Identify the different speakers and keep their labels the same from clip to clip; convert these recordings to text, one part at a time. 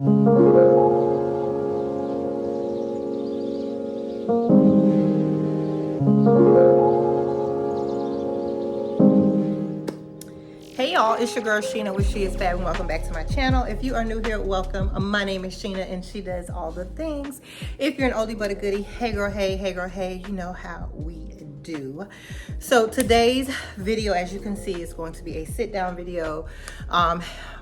Speaker 1: Hey y'all, it's your girl Sheena with sheisfab and welcome back to my channel. If you are new here, welcome. My name is Sheena and she does all the things. If you're an oldie but a goodie, hey girl, hey girl, hey, you know how we do. So today's video, as you can see, is going to be a sit down video.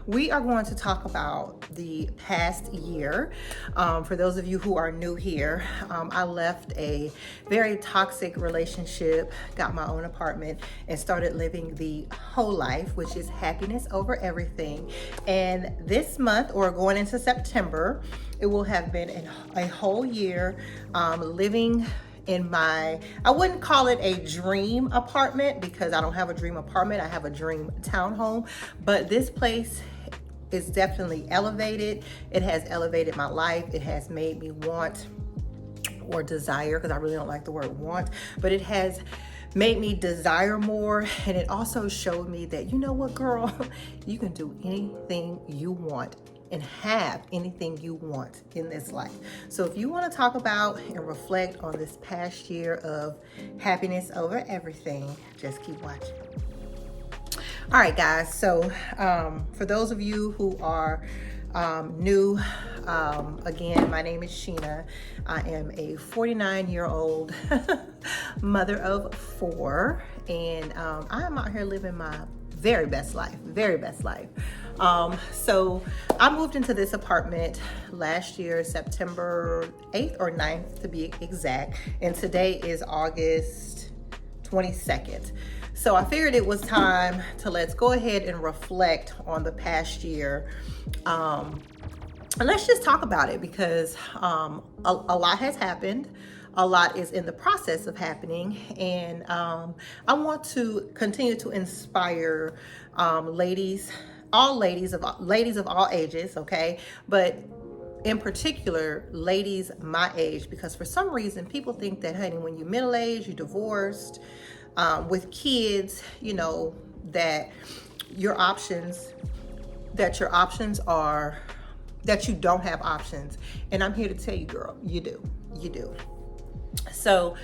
Speaker 1: We are going to talk about the past year. For those of you who are new here, I left a very toxic relationship, got my own apartment, and started living the whole life, which is happiness over everything. And this month, or going into September, it will have been a whole year living in my, I wouldn't call it a dream apartment because I don't have a dream apartment. I have a dream townhome, but this place is definitely elevated. It has elevated my life. It has made me want or desire, because I really don't like the word want, but it has made me desire more. And it also showed me that, you know what, girl, you can do anything you want and have anything you want in this life. So if you want to talk about and reflect on this past year of happiness over everything, just keep watching. All right, guys. So for those of you who are new, again, my name is Sheena. I am a 49-year-old mother of 4, and I'm out here living my very best life. So I moved into this apartment last year, September 8th or 9th to be exact, and today is August 22nd. So I figured it was time to let's go ahead and reflect on the past year. And let's just talk about it because a lot has happened. A lot is in the process of happening. And I want to continue to inspire ladies of all ages, okay? But in particular, ladies my age, because for some reason people think that, honey, when you're middle-aged, you're divorced, with kids, you know, that your options are that you don't have options. And I'm here to tell you, girl, you do. So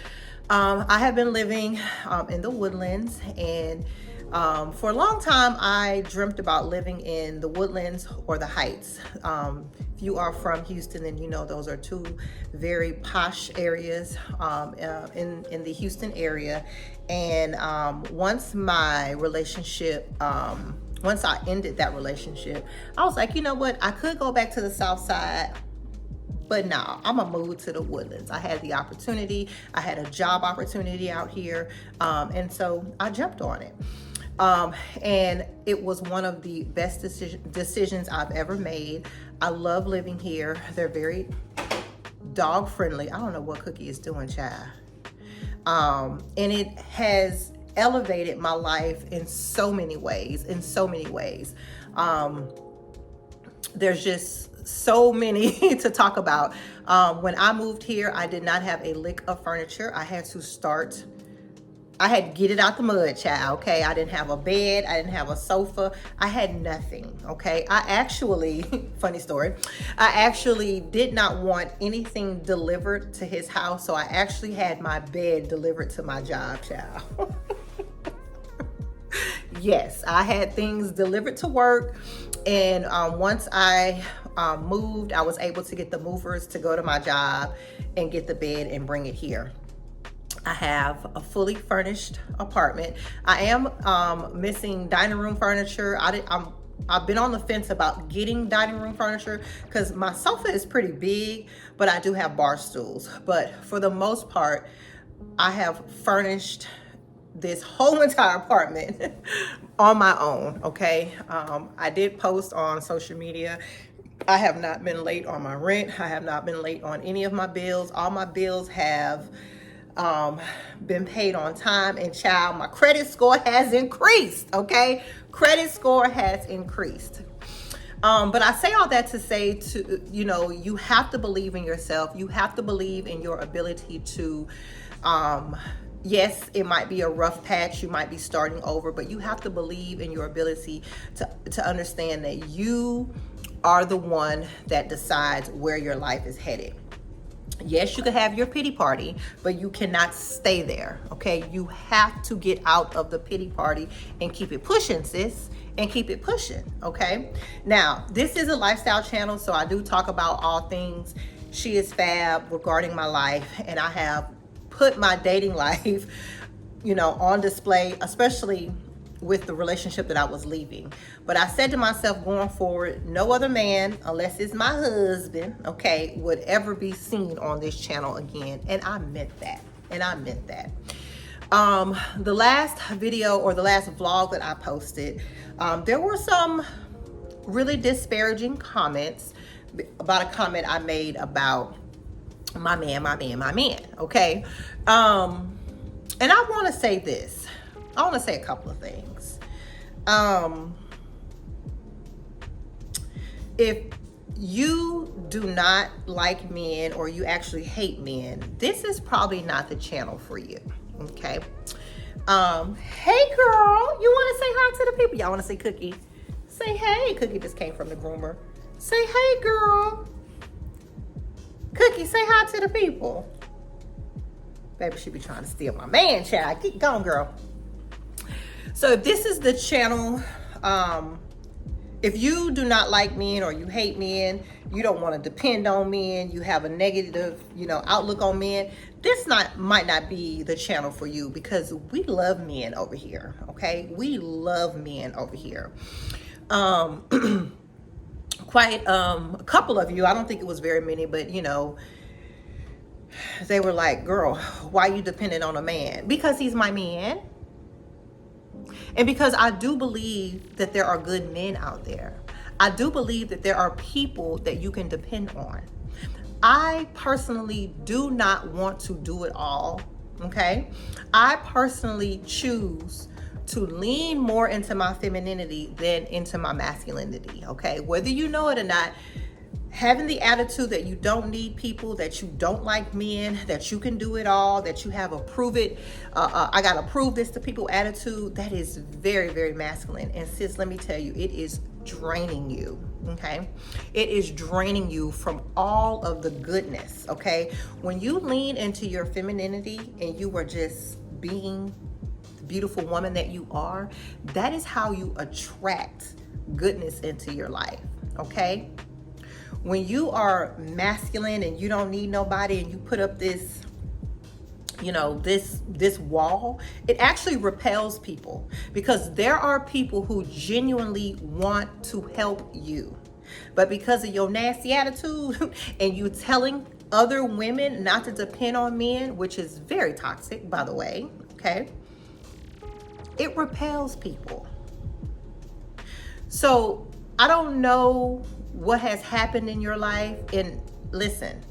Speaker 1: I have been living in the Woodlands, and for a long time I dreamt about living in the Woodlands or the Heights. If you are from Houston, then you know those are two very posh areas in the Houston area. And once I ended that relationship, I was like, you know what? I could go back to the South Side, but no, I'm gonna move to the Woodlands. I had the opportunity. I had a job opportunity out here, and so I jumped on it. And it was one of the best decisions I've ever made. I love living here. They're very dog friendly. I don't know what Cookie is doing, child. And it has elevated my life in so many ways, there's just so many to talk about. When I moved here, I did not have a lick of furniture. I had to get it out the mud, child, okay? I didn't have a bed. I didn't have a sofa. I had nothing, okay? I actually, funny story, I actually did not want anything delivered to his house, so I actually had my bed delivered to my job, child. Yes, I had things delivered to work, and once I moved, I was able to get the movers to go to my job and get the bed and bring it here. I have a fully furnished apartment. I am missing dining room furniture. I've been on the fence about getting dining room furniture because my sofa is pretty big, but I do have bar stools. But for the most part, I have furnished this whole entire apartment on my own, okay? I did post on social media. I have not been late on my rent. I have not been late on any of my bills. All my bills have been paid on time, and child, my credit score has increased, okay? Credit score has increased. But I say all that to say, you have to believe in yourself. You have to believe in your ability to, yes, it might be a rough patch. You might be starting over, but you have to believe in your ability to understand that you are the one that decides where your life is headed. Yes, you can have your pity party, but you cannot stay there, okay? You have to get out of the pity party and keep it pushing, sis, and keep it pushing, okay? Now, this is a lifestyle channel, so I do talk about all things She is Fab regarding my life, and I have put my dating life, on display, especially with the relationship that I was leaving. But I said to myself, going forward, no other man, unless it's my husband, okay, would ever be seen on this channel again. And I meant that. The last video, or the last vlog that I posted, there were some really disparaging comments about a comment I made about my man, okay? And I want to say this. I want to say a couple of things. If you do not like men, or you actually hate men, this is probably not the channel for you, okay? Hey girl, you want to say hi to the people? Y'all want to say Cookie? Say hey. Cookie just came from the groomer. Say hey girl. Cookie, say hi to the people. Baby, she be trying to steal my man, child. Keep going, girl. So if this is the channel, if you do not like men, or you hate men, you don't want to depend on men, you have a negative, outlook on men, this might not be the channel for you, because we love men over here, okay? We love men over here. Quite a couple of you, I don't think it was very many, but they were like, girl, why you dependent on a man? Because he's my man. And because I do believe that there are good men out there. I do believe that there are people that you can depend on. I personally do not want to do it all, okay? I personally choose to lean more into my femininity than into my masculinity, okay? Whether you know it or not, having the attitude that you don't need people, that you don't like men, that you can do it all, that you have a prove it, I gotta prove this to people attitude, that is very, very masculine. And sis, let me tell you, it is draining you, okay? It is draining you from all of the goodness, okay? When you lean into your femininity and you are just being the beautiful woman that you are, that is how you attract goodness into your life, okay? When you are masculine and you don't need nobody, and you put up this, this wall, it actually repels people, because there are people who genuinely want to help you. But because of your nasty attitude and you telling other women not to depend on men, which is very toxic, by the way, okay? It repels people. So I don't know what has happened in your life. And listen,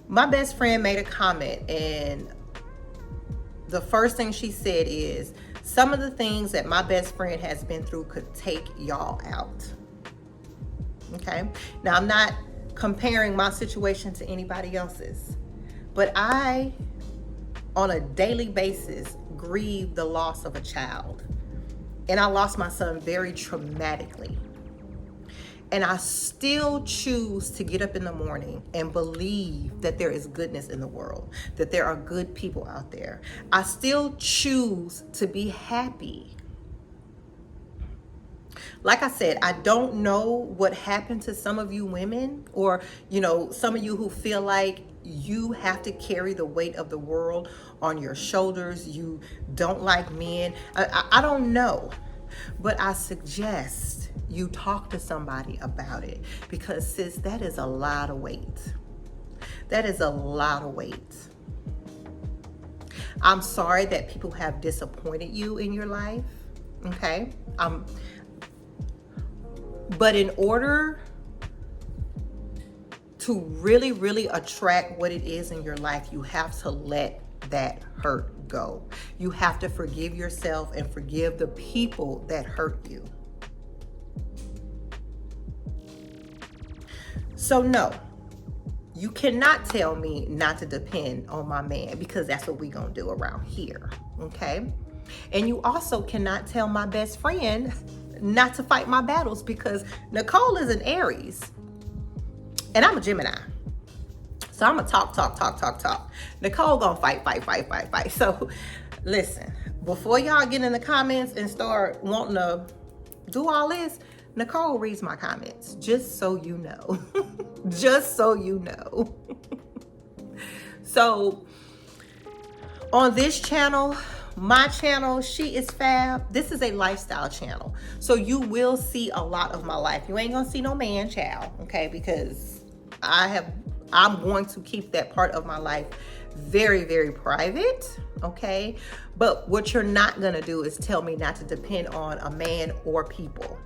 Speaker 1: my best friend made a comment, and the first thing she said is, some of the things that my best friend has been through could take y'all out. Okay? Now, I'm not comparing my situation to anybody else's, but I, on a daily basis, grieve the loss of a child. And I lost my son very traumatically. And I still choose to get up in the morning and believe that there is goodness in the world, that there are good people out there. I still choose to be happy. Like I said, I don't know what happened to some of you women, or, some of you who feel like you have to carry the weight of the world on your shoulders. You don't like men. I don't know, but I suggest you talk to somebody about it, because sis, that is a lot of weight. That is a lot of weight. I'm sorry that people have disappointed you in your life, okay? But in order to really, really attract what it is in your life, you have to let that hurt go. You have to forgive yourself and forgive the people that hurt you. So no, you cannot tell me not to depend on my man, because that's what we gonna do around here, okay? And you also cannot tell my best friend not to fight my battles, because Nicole is an Aries and I'm a Gemini. So I'm gonna talk. Nicole gonna fight. So listen, before y'all get in the comments and start wanting to do all this, Nicole reads my comments, just so you know. Just so you know. So on this channel, my channel, She Is Fab, this is a lifestyle channel. So you will see a lot of my life. You ain't gonna see no man child, okay? Because I'm going to keep that part of my life very, very private, okay? But what you're not gonna do is tell me not to depend on a man or people.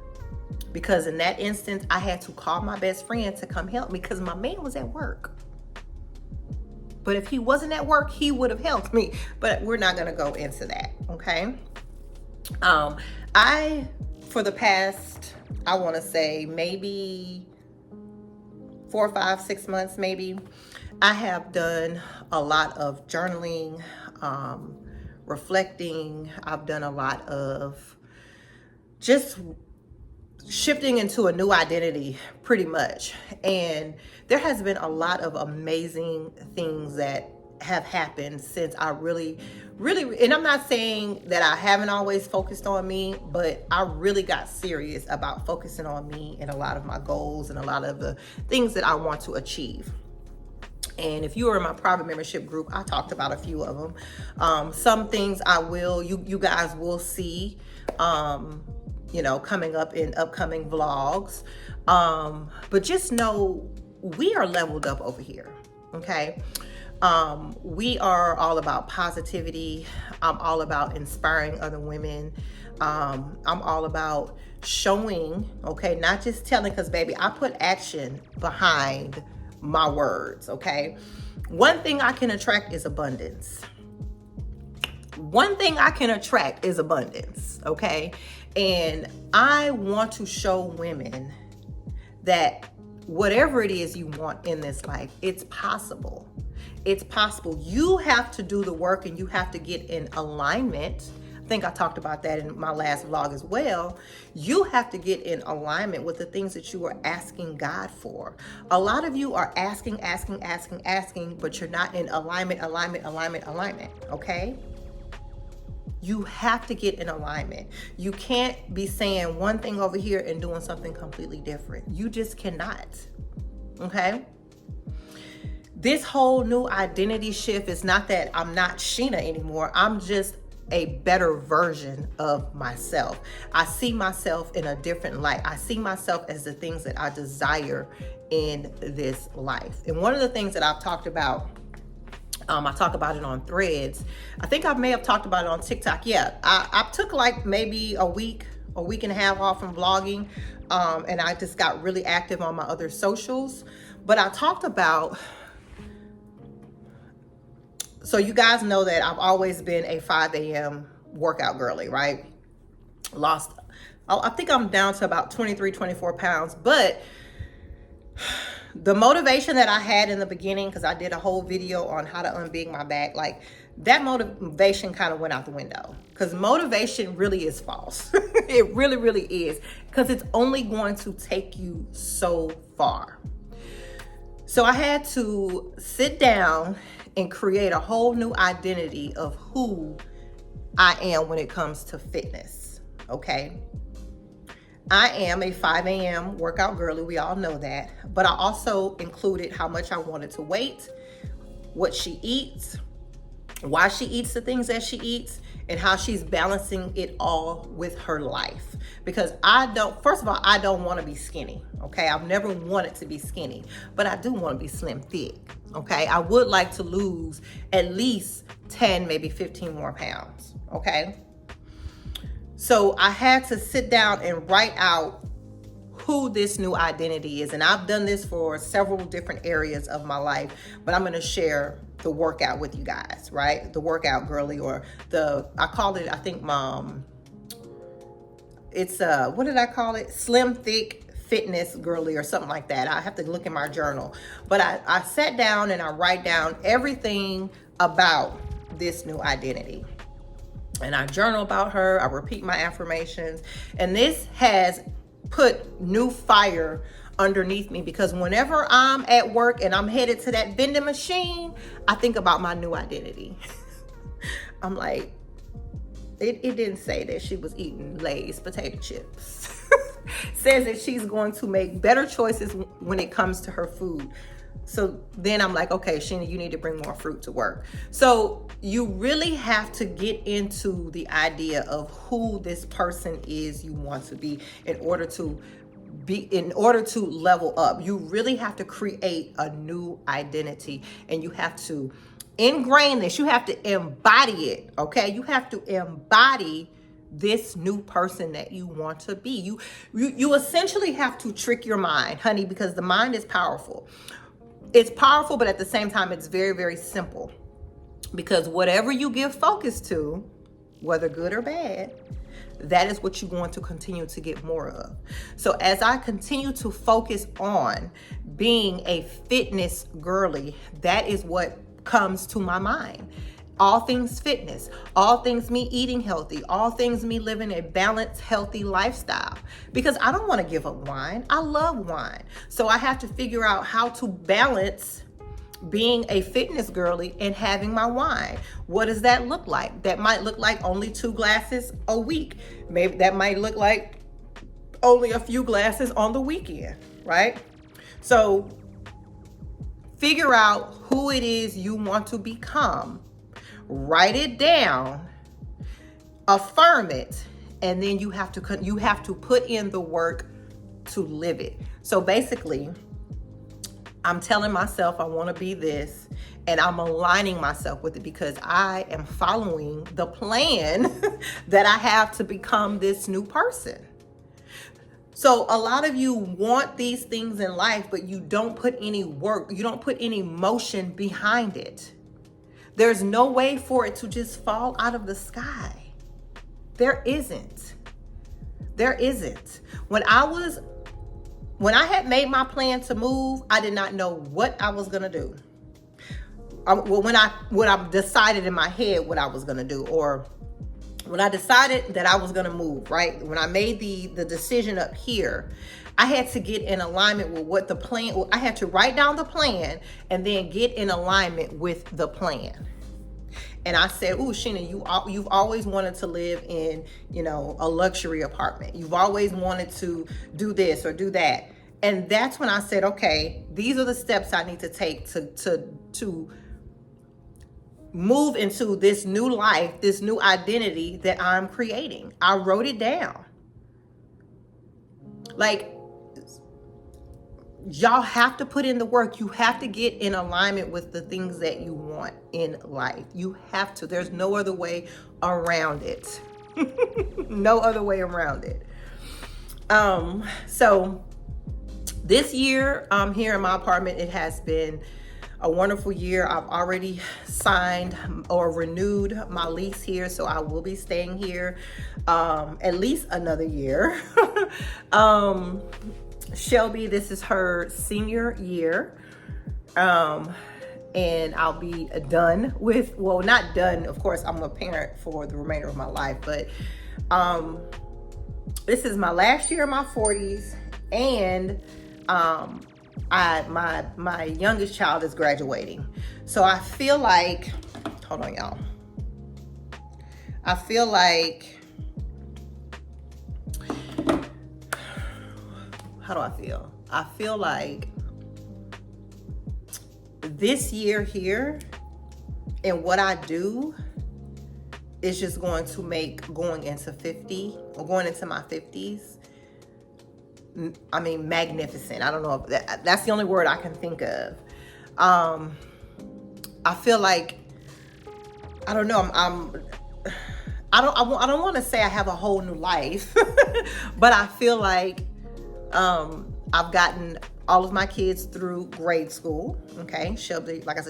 Speaker 1: Because in that instance, I had to call my best friend to come help me because my man was at work. But if he wasn't at work, he would have helped me. But we're not gonna go into that, okay? For the past, I wanna say maybe 4, 5, 6 months maybe, I have done a lot of journaling, reflecting. I've done a lot of just shifting into a new identity, pretty much. And there has been a lot of amazing things that have happened since I really, and I'm not saying that I haven't always focused on me, but I really got serious about focusing on me and a lot of my goals and a lot of the things that I want to achieve. And if you are in my private membership group, I talked about a few of them. Some things you guys will see, coming up in upcoming vlogs. But just know we are leveled up over here, okay? We are all about positivity. I'm all about inspiring other women. I'm all about showing, okay? Not just telling, because baby, I put action behind my words, okay? One thing I can attract is abundance. One thing I can attract is abundance, okay? And I want to show women that whatever it is you want in this life, it's possible. It's possible. You have to do the work and you have to get in alignment. I think I talked about that in my last vlog as well. You have to get in alignment with the things that you are asking God for. A lot of you are asking, but you're not in alignment, okay? You have to get in alignment. You can't be saying one thing over here and doing something completely different. You just cannot, okay? This whole new identity shift is not that I'm not Sheena anymore. I'm just a better version of myself. I see myself in a different light. I see myself as the things that I desire in this life. And one of the things that I've talked about, I talk about it on Threads. I think I may have talked about it on TikTok. Yeah, I took like maybe a week and a half off from vlogging. And I just got really active on my other socials. But I talked about, so you guys know that I've always been a 5 a.m. workout girly, right? I think I'm down to about 23, 24 pounds, but the motivation that I had in the beginning, because I did a whole video on how to unbig my back, like that motivation kind of went out the window, because motivation really is false. It really, really is, because it's only going to take you so far. So I had to sit down and create a whole new identity of who I am when it comes to fitness, okay? I am a 5 a.m. workout girly, we all know that, but I also included how much I wanted to weight, what she eats, why she eats the things that she eats, and how she's balancing it all with her life. Because first of all, I don't want to be skinny, okay? I've never wanted to be skinny, but I do want to be slim thick, okay? I would like to lose at least 10, maybe 15 more pounds, okay? So I had to sit down and write out who this new identity is. And I've done this for several different areas of my life, but I'm going to share the workout with you guys, right? The workout girly, or I called it, I think, it's what did I call it? Slim thick fitness girly or something like that. I have to look in my journal, but I sat down and I write down everything about this new identity. and I journal about her. I repeat my affirmations, and this has put new fire underneath me, because whenever I'm at work and I'm headed to that vending machine, I think about my new identity. I'm like, it didn't say that she was eating Lay's potato chips. Says that she's going to make better choices when it comes to her food. So then I'm like, okay, Sheena, you need to bring more fruit to work. So you really have to get into the idea of who this person is you want to be in order to level up. You really have to create a new identity, and you have to ingrain this. You have to embody it. Okay. You have to embody this new person that you want to be. You essentially have to trick your mind, honey, because the mind is powerful. It's powerful, but at the same time, it's very, very simple, because whatever you give focus to, whether good or bad, that is what you're going to continue to get more of. So as I continue to focus on being a fitness girly, that is what comes to my mind. All things fitness, all things me eating healthy, all things me living a balanced, healthy lifestyle. Because I don't want to give up wine. I love wine. So I have to figure out how to balance being a fitness girly and having my wine. What does that look like? That might look like only 2 glasses a week. Maybe that might look like only a few glasses on the weekend, right? So figure out who it is you want to become. Write it down, affirm it, and then you have to put in the work to live it. So basically, I'm telling myself I want to be this, and I'm aligning myself with it because I am following the plan that I have to become this new person. So a lot of you want these things in life, but you don't put any work, you don't put any motion behind it. There's no way for it to just fall out of the sky. There isn't. There isn't. When I had made my plan to move, I did not know what I was gonna do. When I decided in my head what I was gonna do, or when I decided that I was gonna move, right? When I made the decision up here, I had to get in alignment with what the plan. I had to write down the plan and then get in alignment with the plan. And I said, "Ooh, Sheena, you've always wanted to live in, a luxury apartment. You've always wanted to do this or do that." And that's when I said, "Okay, these are the steps I need to take to move into this new life, this new identity that I'm creating." I wrote it down. Like, y'all have to put in the work. You have to get in alignment with the things that you want in life. You have to. There's no other way around it. No other way around it. So this year, here in my apartment, it has been a wonderful year. I've already signed or renewed my lease here, so I will be staying here at least another year. Shelby, this is her senior year, and I'll be done with, well, not done, of course, I'm a parent for the remainder of my life, but this is my last year in my 40s, and my youngest child is graduating. So I feel like, hold on, y'all. I feel like, how do I feel? I feel like this year here and what I do is just going to make going into 50 or going into my 50s, I mean, magnificent. I don't know if that's the only word I can think of. I feel like, I don't know, I don't want to say I have a whole new life, but I feel like I've gotten all of my kids through grade school. Okay, Shelby, like I've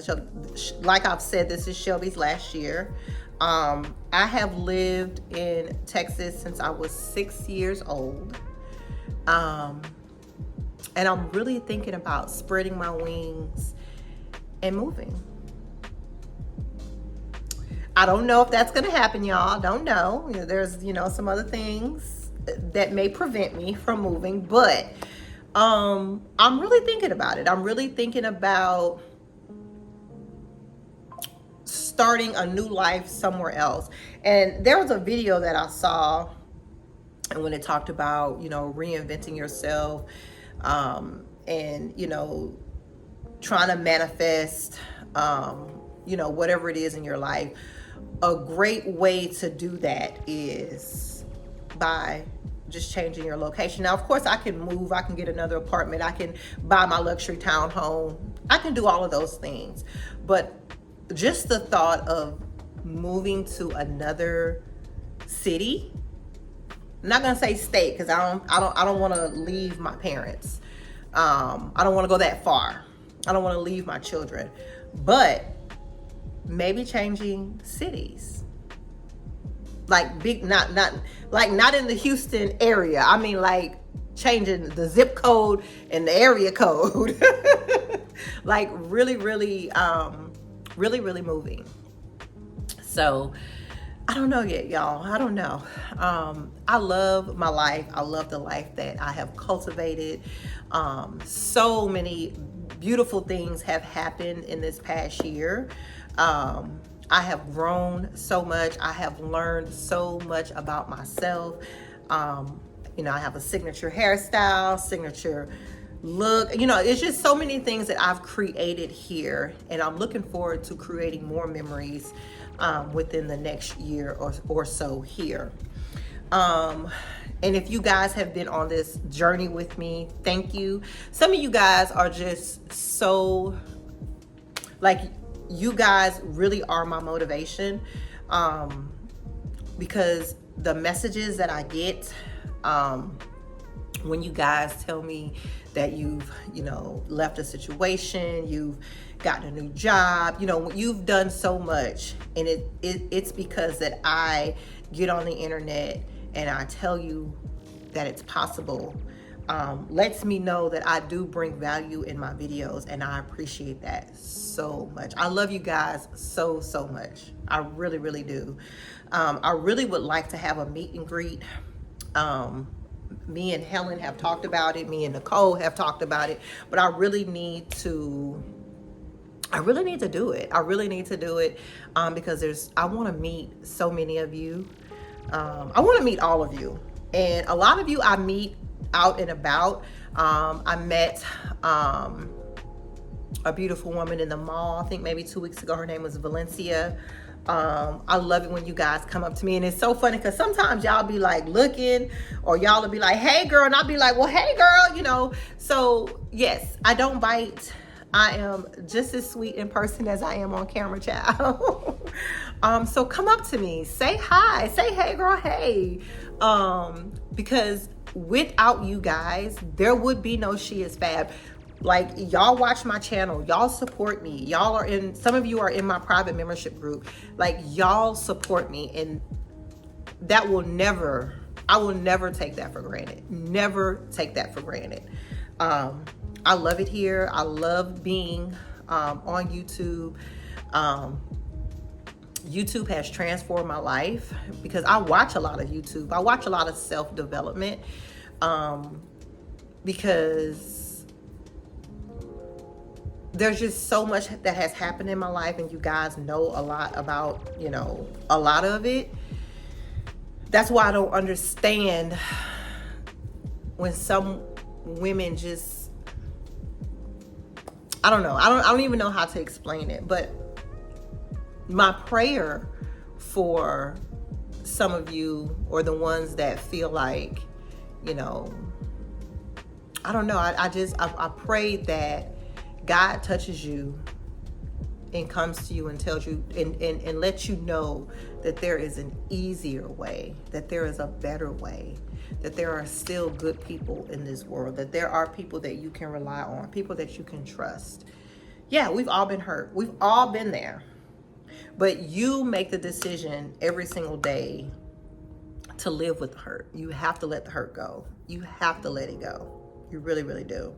Speaker 1: said, this is Shelby's last year. I have lived in Texas since I was 6 years old. And I'm really thinking about spreading my wings and moving. I don't know if that's going to happen, y'all. I don't know. There's, some other things that may prevent me from moving, but I'm really thinking about it. I'm really thinking about starting a new life somewhere else. And there was a video that I saw, and when it talked about, reinventing yourself, and, trying to manifest, whatever it is in your life, a great way to do that is by just changing your location. Now, of course, I can move, I can get another apartment, I can buy my luxury townhome, I can do all of those things. But just the thought of moving to another city, I'm not gonna say state, because I don't want to leave my parents. I don't want to go that far. I don't want to leave my children, but maybe changing cities, like big, not in the Houston area. I mean, like changing the zip code and the area code, like really, really, really moving. So I don't know yet, y'all. I don't know. I love my life. I love the life that I have cultivated. So many beautiful things have happened in this past year. I have grown so much. I have learned so much about myself. I have a signature hairstyle, signature look. It's just so many things that I've created here, and I'm looking forward to creating more memories within the next year or so here. And if you guys have been on this journey with me, thank you. Some of you guys are just so, like, you guys really are my motivation, because the messages that I get, when you guys tell me that you've, left a situation, you've gotten a new job, you've done so much, and it's because that I get on the internet and I tell you that it's possible. Lets me know that I do bring value in my videos, and I appreciate that so much. I love you guys so much. I really, really do. I really would like to have a meet and greet. Me and Helen have talked about it. Me and Nicole have talked about it, but I really need to do it. I really need to do it, because I want to meet so many of you. I want to meet all of you, and a lot of you I meet out and about. I met a beautiful woman in the mall, I think maybe 2 weeks ago. Her name was Valencia. I love it when you guys come up to me, and it's so funny because sometimes y'all be like looking, or y'all will be like, hey girl, and I'll be like, well, hey girl, so yes, I don't bite. I am just as sweet in person as I am on camera, child. So come up to me, say hi, say hey girl, hey, because without you guys, there would be no She Is Fab. Like, y'all watch my channel, y'all support me, some of you are in my private membership group, like, y'all support me, and I will never take that for granted. Never take that for granted. I love it here. I love being on YouTube. YouTube has transformed my life because I watch a lot of YouTube. I watch a lot of self-development, because there's just so much that has happened in my life, and you guys know a lot about, a lot of it. That's why I don't understand when some women just, I don't know. I don't even know how to explain it, but my prayer for some of you, or the ones that feel like, I don't know. I pray that God touches you and comes to you and tells you and lets you know that there is an easier way, that there is a better way, that there are still good people in this world, that there are people that you can rely on, people that you can trust. Yeah, we've all been hurt. We've all been there. But you make the decision every single day to live with the hurt. You have to let the hurt go. You have to let it go. You really, really do.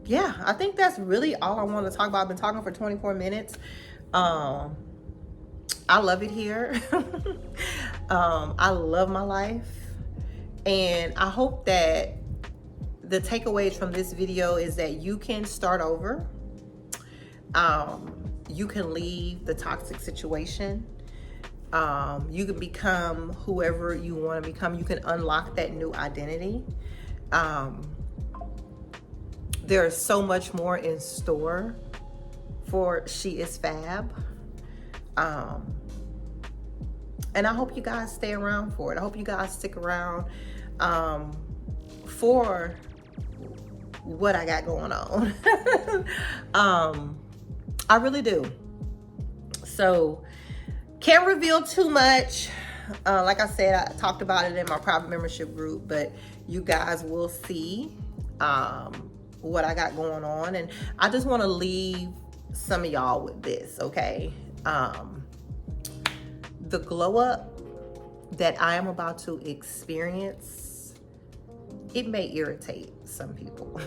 Speaker 1: Yeah, I think that's really all I want to talk about. I've been talking for 24 minutes. I love it here. I love my life, and I hope that the takeaways from this video is that you can start over. You can leave the toxic situation. You can become whoever you want to become. You can unlock that new identity. There's so much more in store for She Is Fab. And I hope you guys stay around for it. I hope you guys stick around for what I got going on. I really do. So, can't reveal too much. Like I said, I talked about it in my private membership group, but you guys will see what I got going on. And I just want to leave some of y'all with this, okay? The glow up that I am about to experience, it may irritate some people.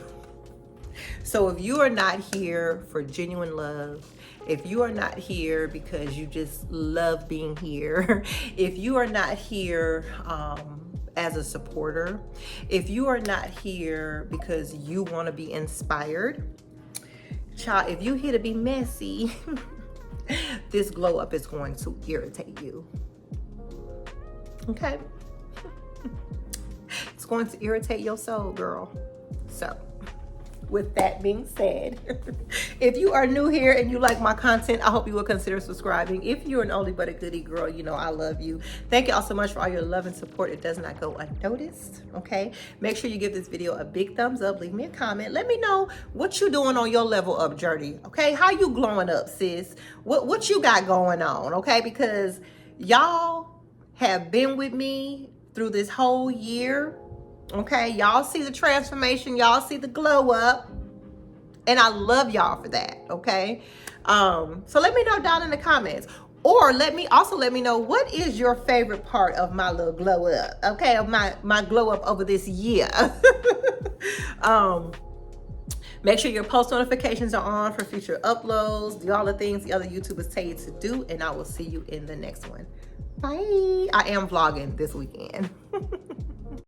Speaker 1: So if you are not here for genuine love, if you are not here because you just love being here, if you are not here as a supporter, if you are not here because you want to be inspired, child, if you here to be messy, this glow up is going to irritate you. Okay? It's going to irritate your soul, girl. So, with that being said, if you are new here and you like my content, I hope you will consider subscribing. If you're an oldie but a goodie girl, you know I love you. Thank you all so much for all your love and support. It does not go unnoticed, okay? Make sure you give this video a big thumbs up. Leave me a comment. Let me know what you doing on your level up journey, okay? How you glowing up, sis? What you got going on, okay? Because y'all have been with me through this whole year. Okay, y'all see the transformation, y'all see the glow up, and I love y'all for that. Okay, so let me know down in the comments, or let me know what is your favorite part of my little glow up. Okay, of my glow up over this year. Make sure your post notifications are on for future uploads. Do all the things the other YouTubers tell you to do, and I will see you in the next one. Bye. I am vlogging this weekend.